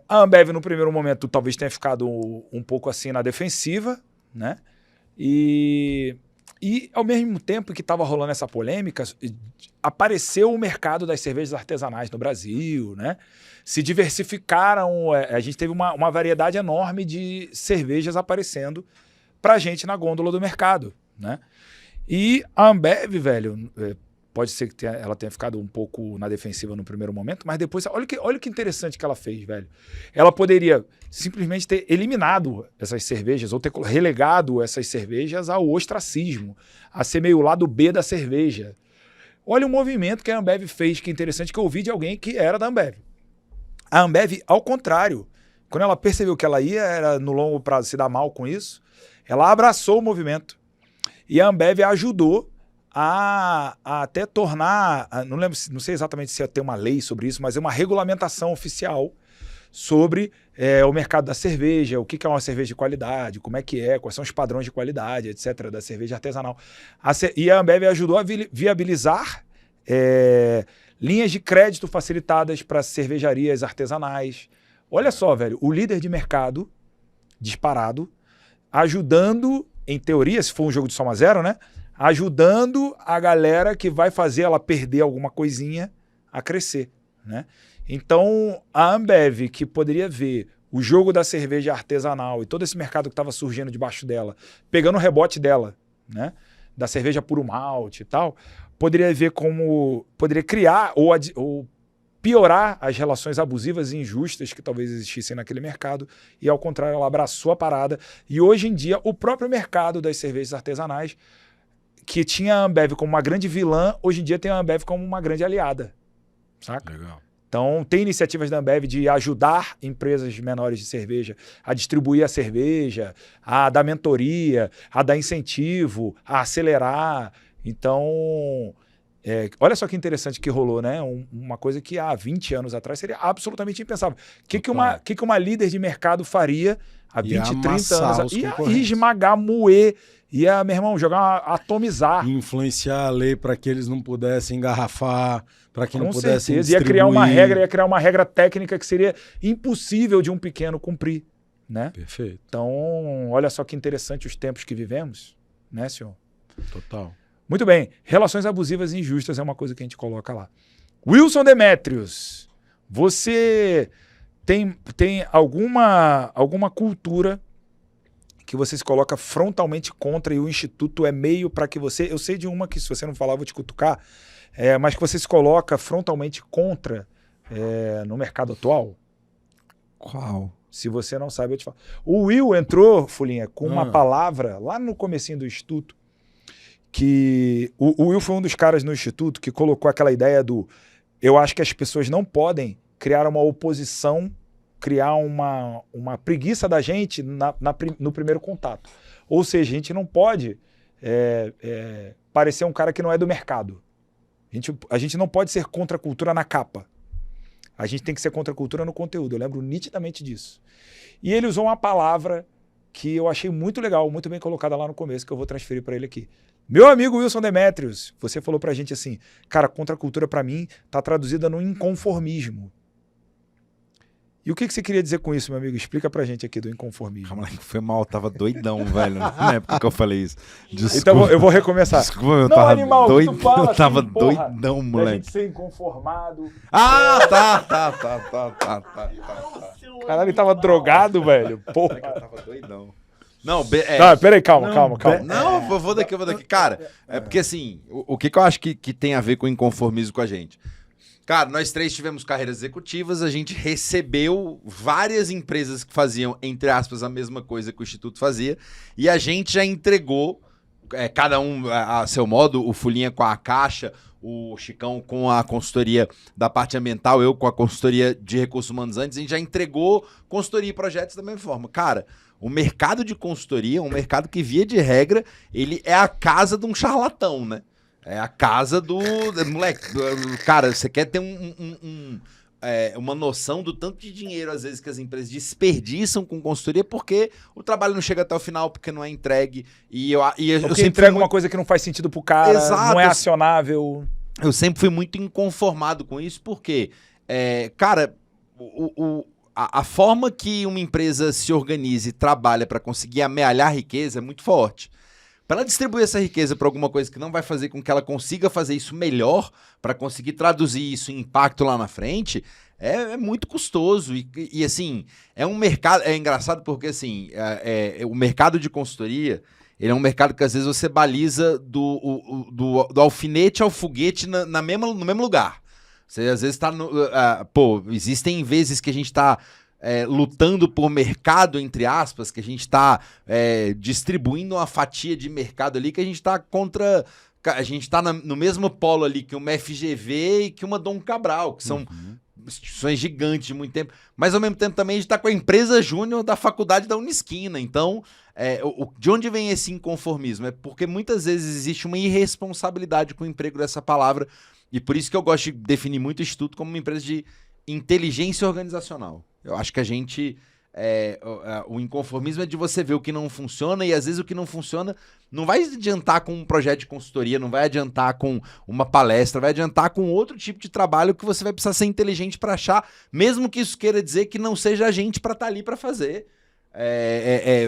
A Ambev, no primeiro momento, talvez tenha ficado um pouco assim na defensiva, né? E ao mesmo tempo que estava rolando essa polêmica, apareceu o mercado das cervejas artesanais no Brasil, né? Se diversificaram, a gente teve uma variedade enorme de cervejas aparecendo pra gente na gôndola do mercado, né? E a Ambev, velho, pode ser que ela tenha ficado um pouco na defensiva no primeiro momento, mas depois, olha que interessante que ela fez, velho. Ela poderia simplesmente ter eliminado essas cervejas ou ter relegado essas cervejas ao ostracismo, a ser meio o lado B da cerveja. Olha o movimento que a Ambev fez, que é interessante, que eu ouvi de alguém que era da Ambev. A Ambev, ao contrário, quando ela percebeu que ela era no longo prazo se dar mal com isso, ela abraçou o movimento. E a Ambev ajudou a até tornar, não sei exatamente se ia ter uma lei sobre isso, mas é uma regulamentação oficial sobre o mercado da cerveja, o que é uma cerveja de qualidade, como é que quais são os padrões de qualidade, etc., da cerveja artesanal. E a Ambev ajudou a viabilizar linhas de crédito facilitadas para cervejarias artesanais. Olha só, velho, o líder de mercado, disparado, ajudando, em teoria, se for um jogo de soma zero, né? Ajudando a galera que vai fazer ela perder alguma coisinha a crescer, né? Então, a Ambev, que poderia ver o jogo da cerveja artesanal e todo esse mercado que estava surgindo debaixo dela, pegando o rebote dela, né? Da cerveja puro malte e tal, poderia ver como... Poderia criar ou piorar as relações abusivas e injustas que talvez existissem naquele mercado, e ao contrário, ela abraçou a parada. E hoje em dia, o próprio mercado das cervejas artesanais, que tinha a Ambev como uma grande vilã, hoje em dia tem a Ambev como uma grande aliada, saca? Legal. Então, tem iniciativas da Ambev de ajudar empresas menores de cerveja a distribuir a cerveja, a dar mentoria, a dar incentivo, a acelerar. Então, olha só que interessante que rolou, né? Uma coisa que há 20 anos atrás seria absolutamente impensável. O que uma líder de mercado faria há 20, 30 anos? Ia esmagar, moer, ia, meu irmão, atomizar. Influenciar a lei para que eles não pudessem engarrafar, para que não pudessem distribuir. Ia criar uma regra técnica que seria impossível de um pequeno cumprir, né? Perfeito. Então, olha só que interessante os tempos que vivemos, né, senhor? Total. Muito bem. Relações abusivas e injustas é uma coisa que a gente coloca lá. Wilson Demetrios, você tem alguma cultura que você se coloca frontalmente contra e o Instituto é meio para que você... Eu sei de uma que, se você não falar, eu vou te cutucar, mas que você se coloca frontalmente contra no mercado atual? Qual? Se você não sabe, eu te falo. O Will entrou, Fulinha, com uma palavra lá no comecinho do Instituto, que o Will foi um dos caras no Instituto que colocou aquela ideia do... Eu acho que as pessoas não podem criar uma oposição, criar uma preguiça da gente no primeiro contato. Ou seja, a gente não pode parecer um cara que não é do mercado. A gente não pode ser contra a cultura na capa. A gente tem que ser contra a cultura no conteúdo. Eu lembro nitidamente disso. E ele usou uma palavra que eu achei muito legal, muito bem colocada lá no começo, que eu vou transferir para ele aqui. Meu amigo Wilson Demetrios, você falou pra gente assim, cara, contra a cultura pra mim tá traduzida no inconformismo. E o que você queria dizer com isso, meu amigo? Explica pra gente aqui do inconformismo. Calma lá, foi mal, tava doidão, velho, na época que eu falei isso. Desculpa. Então eu vou recomeçar. Desculpa, eu não, tava animal, doido, fala eu tava assim, porra, doidão, moleque. A gente ser inconformado. Ah, tá. Caralho, ele tava drogado, velho. Porra. Eu tava doidão. Não, tá, peraí, calma. Não, eu vou daqui. Cara, é porque assim, o que eu acho que tem a ver com o inconformismo com a gente? Cara, nós três tivemos carreiras executivas, a gente recebeu várias empresas que faziam, entre aspas, a mesma coisa que o Instituto fazia, e a gente já entregou, cada um a seu modo, o Fulinha com a Caixa, o Chicão com a consultoria da parte ambiental, eu com a consultoria de recursos humanos antes, a gente já entregou consultoria e projetos da mesma forma. Cara, o mercado de consultoria é um mercado que, via de regra, ele é a casa de um charlatão, né? É a casa do... Moleque, cara, você quer ter uma noção do tanto de dinheiro, às vezes, que as empresas desperdiçam com consultoria porque o trabalho não chega até o final, porque não é entregue. Porque entrega uma coisa que não faz sentido pro cara, não é acionável. Eu sempre fui muito inconformado com isso, porque, cara, a forma que uma empresa se organiza e trabalha para conseguir amealhar riqueza é muito forte. Para ela distribuir essa riqueza para alguma coisa que não vai fazer com que ela consiga fazer isso melhor, para conseguir traduzir isso em impacto lá na frente, é muito custoso. E assim, é um mercado... É engraçado porque, assim, o mercado de consultoria, ele é um mercado que às vezes você baliza do alfinete ao foguete no mesmo lugar. Você às vezes está... existem vezes que a gente está... lutando por mercado, entre aspas, que a gente está distribuindo uma fatia de mercado ali, que a gente está contra... A gente está no mesmo polo ali que uma FGV e que uma Dom Cabral, que são instituições gigantes de muito tempo, mas ao mesmo tempo também a gente está com a empresa júnior da faculdade da Unisquina. Então, de onde vem esse inconformismo? É porque muitas vezes existe uma irresponsabilidade com o emprego dessa palavra, e por isso que eu gosto de definir muito o Instituto como uma empresa de inteligência organizacional. Eu acho que a gente... o inconformismo é de você ver o que não funciona, e às vezes o que não funciona não vai adiantar com um projeto de consultoria, não vai adiantar com uma palestra, vai adiantar com outro tipo de trabalho que você vai precisar ser inteligente para achar, mesmo que isso queira dizer que não seja a gente para estar ali para fazer.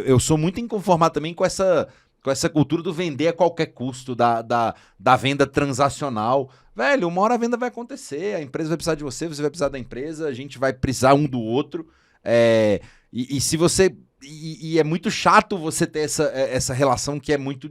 Eu sou muito inconformado também com essa com essa cultura do vender a qualquer custo, da venda transacional. Velho, uma hora a venda vai acontecer, a empresa vai precisar de você, você vai precisar da empresa, a gente vai precisar um do outro. E se você... E é muito chato você ter essa relação que é muito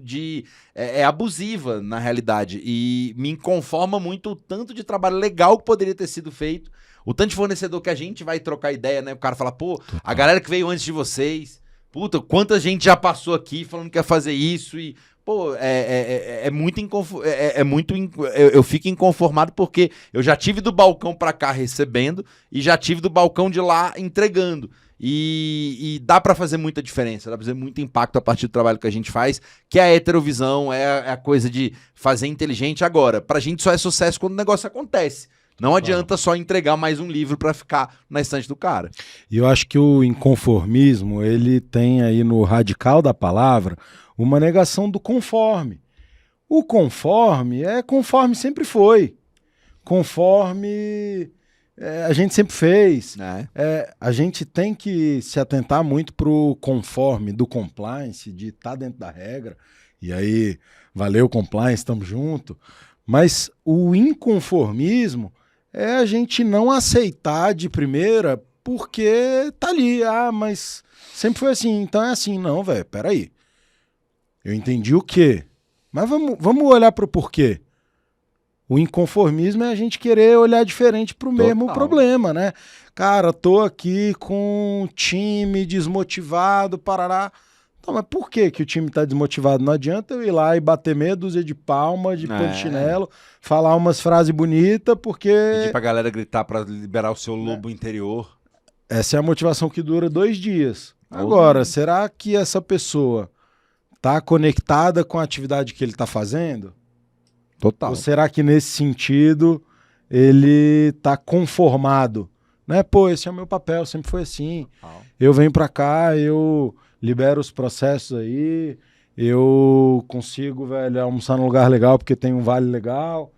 é abusiva, na realidade. E me inconforma muito o tanto de trabalho legal que poderia ter sido feito, o tanto de fornecedor que a gente vai trocar ideia, né? O cara fala, pô, a galera que veio antes de vocês, puta, quanta gente já passou aqui falando que ia fazer isso e... Pô, eu fico inconformado porque eu já tive do balcão pra cá recebendo e já tive do balcão de lá entregando. E dá pra fazer muita diferença, dá pra fazer muito impacto a partir do trabalho que a gente faz, que é a heterovisão, é a coisa de fazer inteligente. Agora, pra gente só é sucesso quando o negócio acontece. Não adianta só entregar mais um livro pra ficar na estante do cara. E eu acho que o inconformismo, ele tem aí no radical da palavra uma negação do conforme. O conforme é conforme sempre foi. Conforme a gente sempre fez. A gente tem que se atentar muito pro conforme do compliance, de estar dentro da regra. E aí, valeu compliance, estamos junto. Mas o inconformismo é a gente não aceitar de primeira porque tá ali. Ah, mas sempre foi assim, então é assim. Não, velho, peraí. Eu entendi o quê? Mas vamos olhar para o porquê. O inconformismo é a gente querer olhar diferente para o mesmo problema, né? Cara, tô aqui com um time desmotivado, parará. Então, mas por que o time tá desmotivado? Não adianta eu ir lá e bater meia dúzia de palma, de polichinelo, falar umas frases bonitas, porque... Pedir pra galera gritar para liberar o seu lobo interior. Essa é a motivação que dura 2 dias. Agora, será que essa pessoa tá conectada com a atividade que ele tá fazendo? Total. Ou será que nesse sentido ele tá conformado? Né? Pô, esse é o meu papel, sempre foi assim. Eu venho pra cá, eu libero os processos aí, eu consigo, velho, almoçar num lugar legal porque tem um vale legal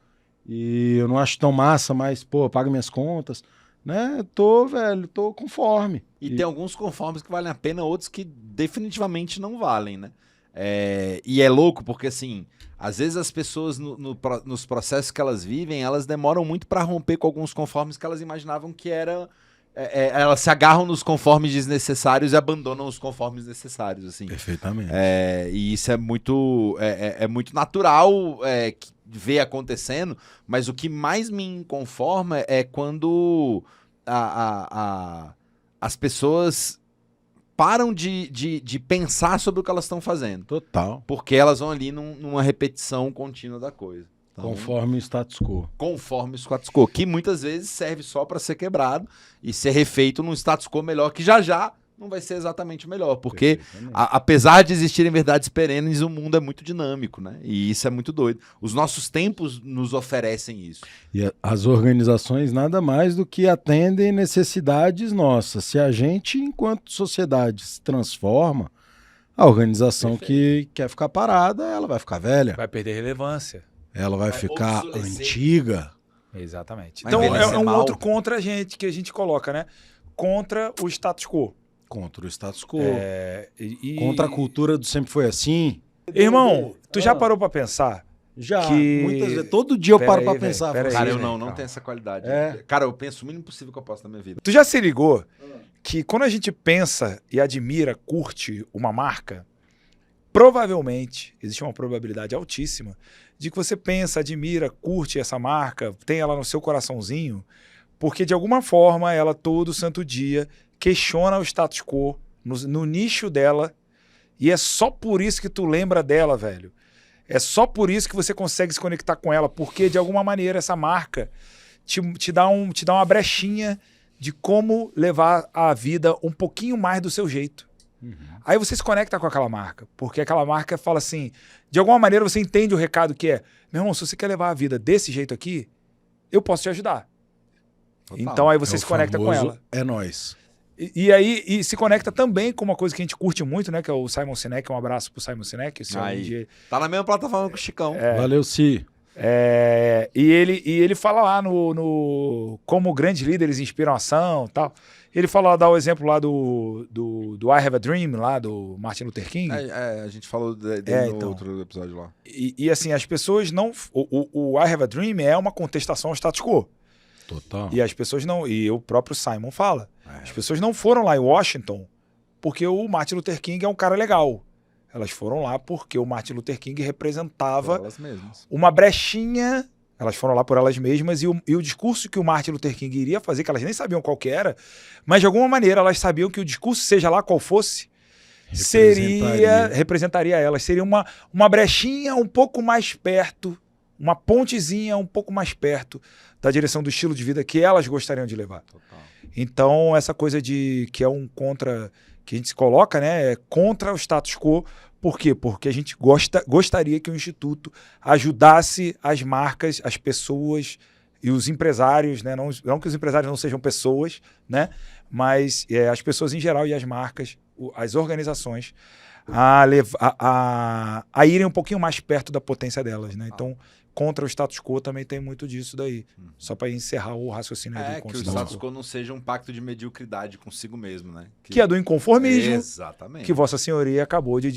e eu não acho tão massa, mas, pô, pago minhas contas. Né? Tô conforme. E tem alguns conformes que valem a pena, outros que definitivamente não valem, né? E é louco porque, assim, às vezes as pessoas nos processos que elas vivem, elas demoram muito para romper com alguns conformes que elas imaginavam que era... elas se agarram nos conformes desnecessários e abandonam os conformes necessários, assim. Perfeitamente. E isso é muito natural ver acontecendo, mas o que mais me inconforma é quando as pessoas param de pensar sobre o que elas estão fazendo. Total. Porque elas vão ali numa repetição contínua da coisa. Então, conforme o status quo. Conforme o status quo, que muitas vezes serve só para ser quebrado e ser refeito num status quo melhor, que já não vai ser exatamente o melhor. Porque, apesar de existirem verdades perenes, o mundo é muito dinâmico, né? E isso é muito doido. Os nossos tempos nos oferecem isso. E as organizações nada mais do que atendem necessidades nossas. Se a gente, enquanto sociedade, se transforma, a organização que quer ficar parada, ela vai ficar velha. Vai perder relevância. Ela vai ficar antiga. Exatamente. Então é um outro contra a gente que a gente coloca, né? Contra o status quo. Contra o status quo. Contra a cultura do sempre foi assim. Irmão, tu já parou pra pensar? Já. Que... Muitas vezes. Todo dia eu paro pra pensar. Cara, eu não tenho essa qualidade. Cara, eu penso o mínimo possível que eu posso na minha vida. Tu já se ligou que quando a gente pensa e admira, curte uma marca, provavelmente, existe uma probabilidade altíssima de que você pensa, admira, curte essa marca, tem ela no seu coraçãozinho, porque de alguma forma ela todo santo dia questiona o status quo no nicho dela, e é só por isso que tu lembra dela, velho. É só por isso que você consegue se conectar com ela, porque de alguma maneira essa marca te dá uma brechinha de como levar a vida um pouquinho mais do seu jeito. Aí você se conecta com aquela marca, porque aquela marca fala assim, de alguma maneira você entende o recado que é, meu irmão, se você quer levar a vida desse jeito aqui, eu posso te ajudar. Total. Então aí você se conecta com ela. É nóis. E aí se conecta também com uma coisa que a gente curte muito, né? Que é o Simon Sinek. Um abraço pro Simon Sinek. Tá na mesma plataforma que o Chicão. Valeu, Si. E ele fala lá no como grandes líderes inspiram ação e tal. Ele fala, dá o exemplo lá do I Have a Dream, lá do Martin Luther King. A gente falou dele no então. outro episódio lá. E assim, as pessoas não... O I Have a Dream é uma contestação ao status quo. Total. E as pessoas não... E o próprio Simon fala. As pessoas não foram lá em Washington porque o Martin Luther King é um cara legal. Elas foram lá porque o Martin Luther King representava Elas mesmas. uma brechinha. Elas foram lá por elas mesmas e o discurso que o Martin Luther King iria fazer, que elas nem sabiam qual que era, mas de alguma maneira elas sabiam que o discurso, seja lá qual fosse, representaria elas. Seria uma brechinha um pouco mais perto, uma pontezinha um pouco mais perto da direção do estilo de vida que elas gostariam de levar. Total. Então, essa coisa de que é um contra, que a gente se coloca, né, é contra o status quo. Por quê? Porque a gente gostaria que o Instituto ajudasse as marcas, as pessoas e os empresários, né? Não que os empresários não sejam pessoas, né? Mas as pessoas em geral e as marcas, as organizações, a irem um pouquinho mais perto da potência delas, né? Então, contra o status quo também tem muito disso daí. Só para encerrar o raciocínio aí do que o status quo não seja um pacto de mediocridade consigo mesmo, né? Que é do inconformismo. Exatamente. Que Vossa Senhoria acabou de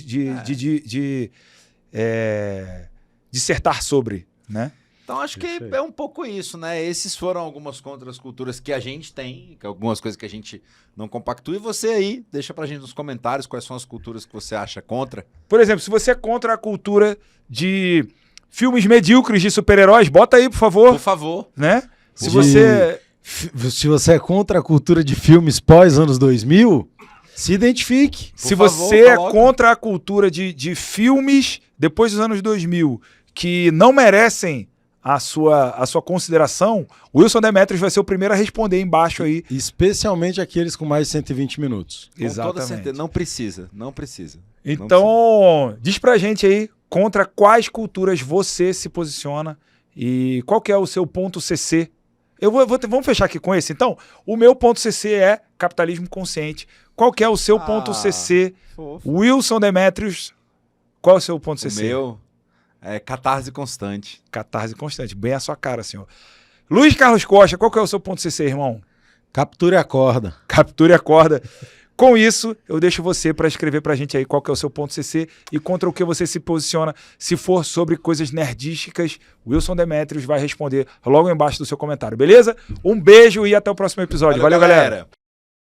dissertar sobre, né? Então acho que é um pouco isso, né? Esses foram algumas contraculturas que a gente tem, que algumas coisas que a gente não compactua. E você aí, deixa pra gente nos comentários quais são as culturas que você acha contra. Por exemplo, se você é contra a cultura de filmes medíocres de super-heróis, bota aí, por favor. Por favor. Né? Se você é contra a cultura de filmes pós-anos 2000, se identifique. Se você é contra a cultura de filmes depois dos anos 2000 que não merecem a sua consideração, o Wilson Demetrios vai ser o primeiro a responder embaixo aí. Especialmente aqueles com mais de 120 minutos. Com toda certeza. Não precisa. Então, diz pra gente aí contra quais culturas você se posiciona e qual que é o seu ponto CC. Vamos fechar aqui com esse. Então, o meu ponto CC é capitalismo consciente. Qual que é o seu ponto CC? Fofo. Wilson Demetrios, qual é o seu ponto CC? O meu é catarse constante. Catarse constante. Bem a sua cara, senhor. Luiz Carlos Costa, qual que é o seu ponto CC, irmão? Capture a corda. Capture a corda. Com isso, eu deixo você para escrever pra gente aí qual que é o seu ponto CC e contra o que você se posiciona. Se for sobre coisas nerdísticas, Wilson Demetrios vai responder logo embaixo do seu comentário, beleza? Um beijo e até o próximo episódio. Valeu, galera.